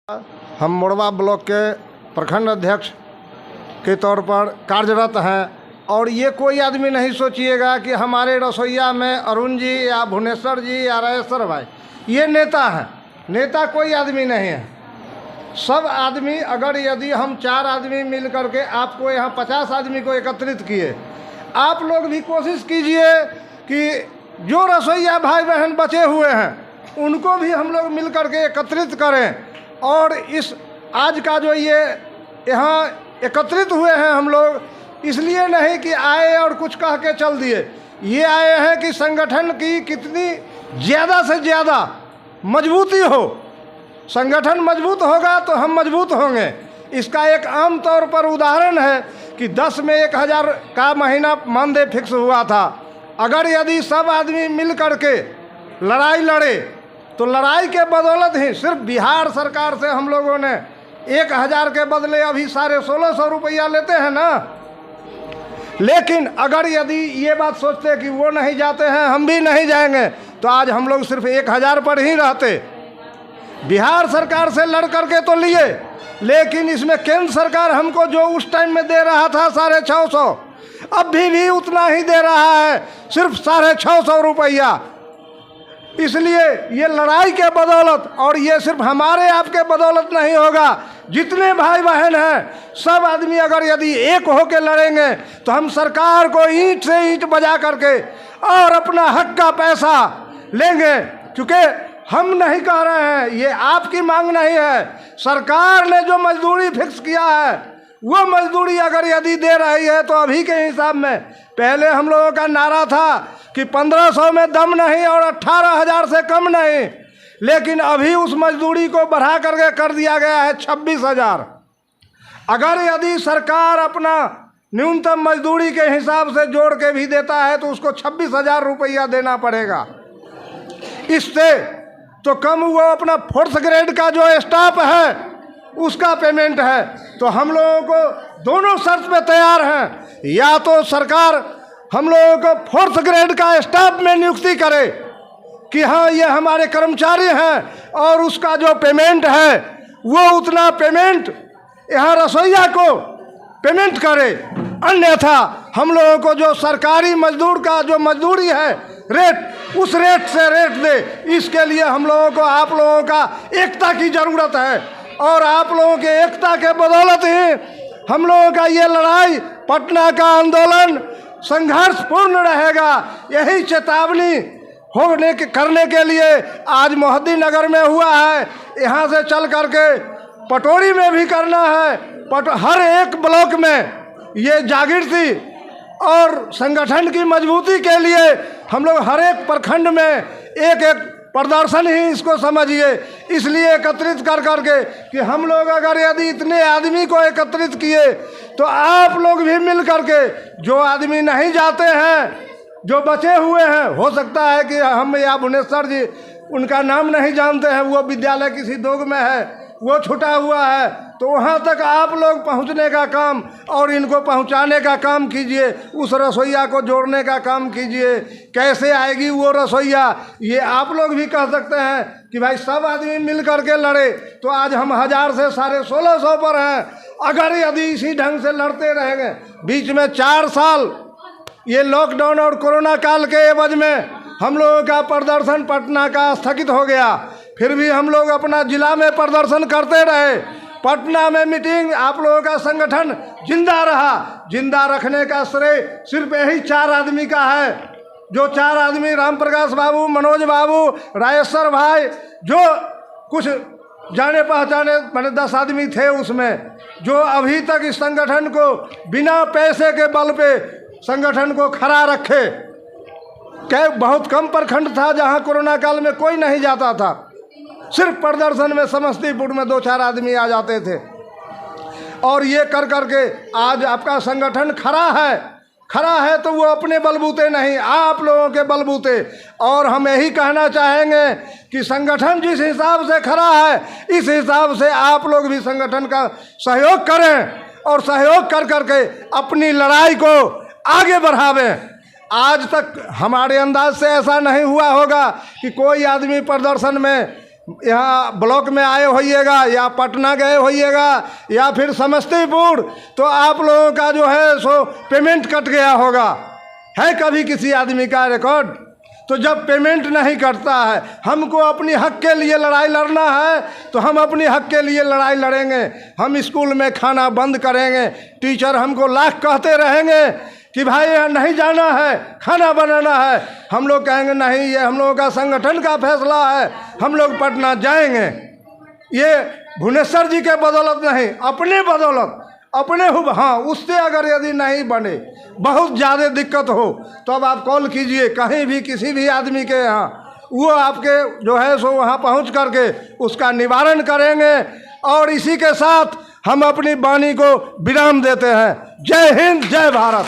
हम मोड़वा ब्लॉक के प्रखंड अध्यक्ष के तौर पर कार्यरत हैं और ये कोई आदमी नहीं सोचिएगा कि हमारे रसोईया में अरुण जी या भुवनेश्वर जी या राजेश्वर भाई ये नेता हैं। नेता कोई आदमी नहीं है। सब आदमी, अगर यदि हम 4 आदमी मिल करके आपको यहाँ 50 आदमी को एकत्रित किए, आप लोग भी कोशिश कीजिए कि जो रसोईया भाई बहन बचे हुए हैं उनको भी हम लोग मिल करके एकत्रित करें। और इस आज का जो ये यहाँ एकत्रित हुए हैं हम लोग, इसलिए नहीं कि आए और कुछ कह के चल दिए। ये आए हैं कि संगठन की कितनी ज़्यादा से ज़्यादा मजबूती हो। संगठन मजबूत होगा तो हम मजबूत होंगे। इसका एक आम तौर पर उदाहरण है कि 10 में 1000 का महीना मानदेय फिक्स हुआ था। अगर यदि सब आदमी मिल करके लड़ाई लड़े तो लड़ाई के बदौलत ही सिर्फ बिहार सरकार से हम लोगों ने 1000 के बदले अभी 1650 रुपया लेते हैं ना। लेकिन अगर यदि ये बात सोचते कि वो नहीं जाते हैं हम भी नहीं जाएंगे तो आज हम लोग सिर्फ 1000 पर ही रहते। बिहार सरकार से लड़ करके तो लिए, लेकिन इसमें केंद्र सरकार हमको जो उस टाइम में दे रहा था 650, अभी भी उतना ही दे रहा है, सिर्फ 650 रुपया। इसलिए ये लड़ाई के बदौलत, और ये सिर्फ हमारे आपके बदौलत नहीं होगा, जितने भाई बहन हैं सब आदमी अगर यदि एक होकर लड़ेंगे तो हम सरकार को ईंट से ईंट बजा करके और अपना हक का पैसा लेंगे। क्योंकि हम नहीं कह रहे हैं, ये आपकी मांग नहीं है। सरकार ने जो मजदूरी फिक्स किया है वो मजदूरी अगर यदि दे रही है तो अभी के हिसाब में, पहले हम लोगों का नारा था कि 1500 में दम नहीं और 18,000 से कम नहीं, लेकिन अभी उस मजदूरी को बढ़ा करके कर दिया गया है 26,000। अगर यदि सरकार अपना न्यूनतम मजदूरी के हिसाब से जोड़ के भी देता है तो उसको 26,000 रुपया देना पड़ेगा। इससे तो कम वो अपना 4th ग्रेड का जो स्टाफ है उसका पेमेंट है। तो हम लोगों को दोनों शर्त पे तैयार हैं, या तो सरकार हम लोगों को 4th ग्रेड का स्टाफ में नियुक्ति करे कि हाँ ये हमारे कर्मचारी हैं और उसका जो पेमेंट है वो उतना पेमेंट यहाँ रसोईया को पेमेंट करे, अन्यथा हम लोगों को जो सरकारी मजदूर का जो मजदूरी है रेट, उस रेट से रेट दे। इसके लिए हम लोगों को, आप लोगों का एकता की ज़रूरत है और आप लोगों के एकता के बदौलत ही हम लोगों का ये लड़ाई, पटना का आंदोलन संघर्षपूर्ण रहेगा। यही चेतावनी करने के लिए आज मोहद्दीनगर में हुआ है, यहाँ से चल करके पटोरी में भी करना है। हर एक ब्लॉक में ये जागृति और संगठन की मजबूती के लिए हम लोग हर एक प्रखंड में एक एक प्रदर्शन ही इसको समझिए, इसलिए एकत्रित कर करके कि हम लोग अगर यदि इतने आदमी को एकत्रित किए तो आप लोग भी मिल करके, जो आदमी नहीं जाते हैं, जो बचे हुए हैं, हो सकता है कि हम या भुवनेश्वर जी उनका नाम नहीं जानते हैं, वो विद्यालय किसी दोग में है, वो छुटा हुआ है, तो वहाँ तक आप लोग पहुँचने का काम और इनको पहुँचाने का काम कीजिए, उस रसोईया को जोड़ने का काम कीजिए। कैसे आएगी वो रसोईया, ये आप लोग भी कह सकते हैं कि भाई सब आदमी मिल करके लड़े तो आज हम 1000 से 1650 पर हैं। अगर यदि इसी ढंग से लड़ते रहेंगे, बीच में 4 साल ये लॉकडाउन और कोरोना काल के एवज में हम लोगों का प्रदर्शन पटना का स्थगित हो गया, फिर भी हम लोग अपना जिला में प्रदर्शन करते रहे। पटना में मीटिंग, आप लोगों का संगठन जिंदा रहा। जिंदा रखने का श्रेय सिर्फ यही 4 आदमी का है, जो 4 आदमी राम प्रकाश बाबू, मनोज बाबू, राजेश्वर भाई, जो कुछ जाने पहचाने मैंने 10 आदमी थे उसमें, जो अभी तक इस संगठन को बिना पैसे के बल पे संगठन को खड़ा रखे। बहुत कम प्रखंड था जहां कोरोना काल में कोई नहीं जाता था, सिर्फ प्रदर्शन में समस्तीपुर में 2-4 आदमी आ जाते थे। और ये कर करके आज आपका संगठन खड़ा है तो वो अपने बलबूते नहीं, आप लोगों के बलबूते। और हम यही कहना चाहेंगे कि संगठन जिस हिसाब से खड़ा है, इस हिसाब से आप लोग भी संगठन का सहयोग करें और सहयोग कर करके अपनी लड़ाई को आगे बढ़ावें। आज तक हमारे अंदाज से ऐसा नहीं हुआ होगा कि कोई आदमी प्रदर्शन में यहाँ ब्लॉक में आए होइएगा या पटना गए होइएगा या फिर समस्तीपुर, तो आप लोगों का जो है सो पेमेंट कट गया होगा। है कभी किसी आदमी का रिकॉर्ड? तो जब पेमेंट नहीं करता है, हमको अपनी हक के लिए लड़ाई लड़ना है तो हम अपनी हक के लिए लड़ाई लड़ेंगे। हम स्कूल में खाना बंद करेंगे, टीचर हमको लाख कहते रहेंगे कि भाई यहाँ नहीं जाना है, खाना बनाना है। हम लोग कहेंगे नहीं, ये हम लोगों का संगठन का फैसला है, हम लोग पटना जाएंगे। ये भुवनेश्वर जी के बदौलत नहीं, अपने बदौलत, अपने हाँ, उससे अगर यदि नहीं बने, बहुत ज़्यादा दिक्कत हो, तो अब आप कॉल कीजिए कहीं भी किसी भी आदमी के यहाँ, वो आपके जो है सो वहाँ पहुँच करके उसका निवारण करेंगे। और इसी के साथ हम अपनी वाणी को विराम देते हैं। जय हिंद, जय भारत।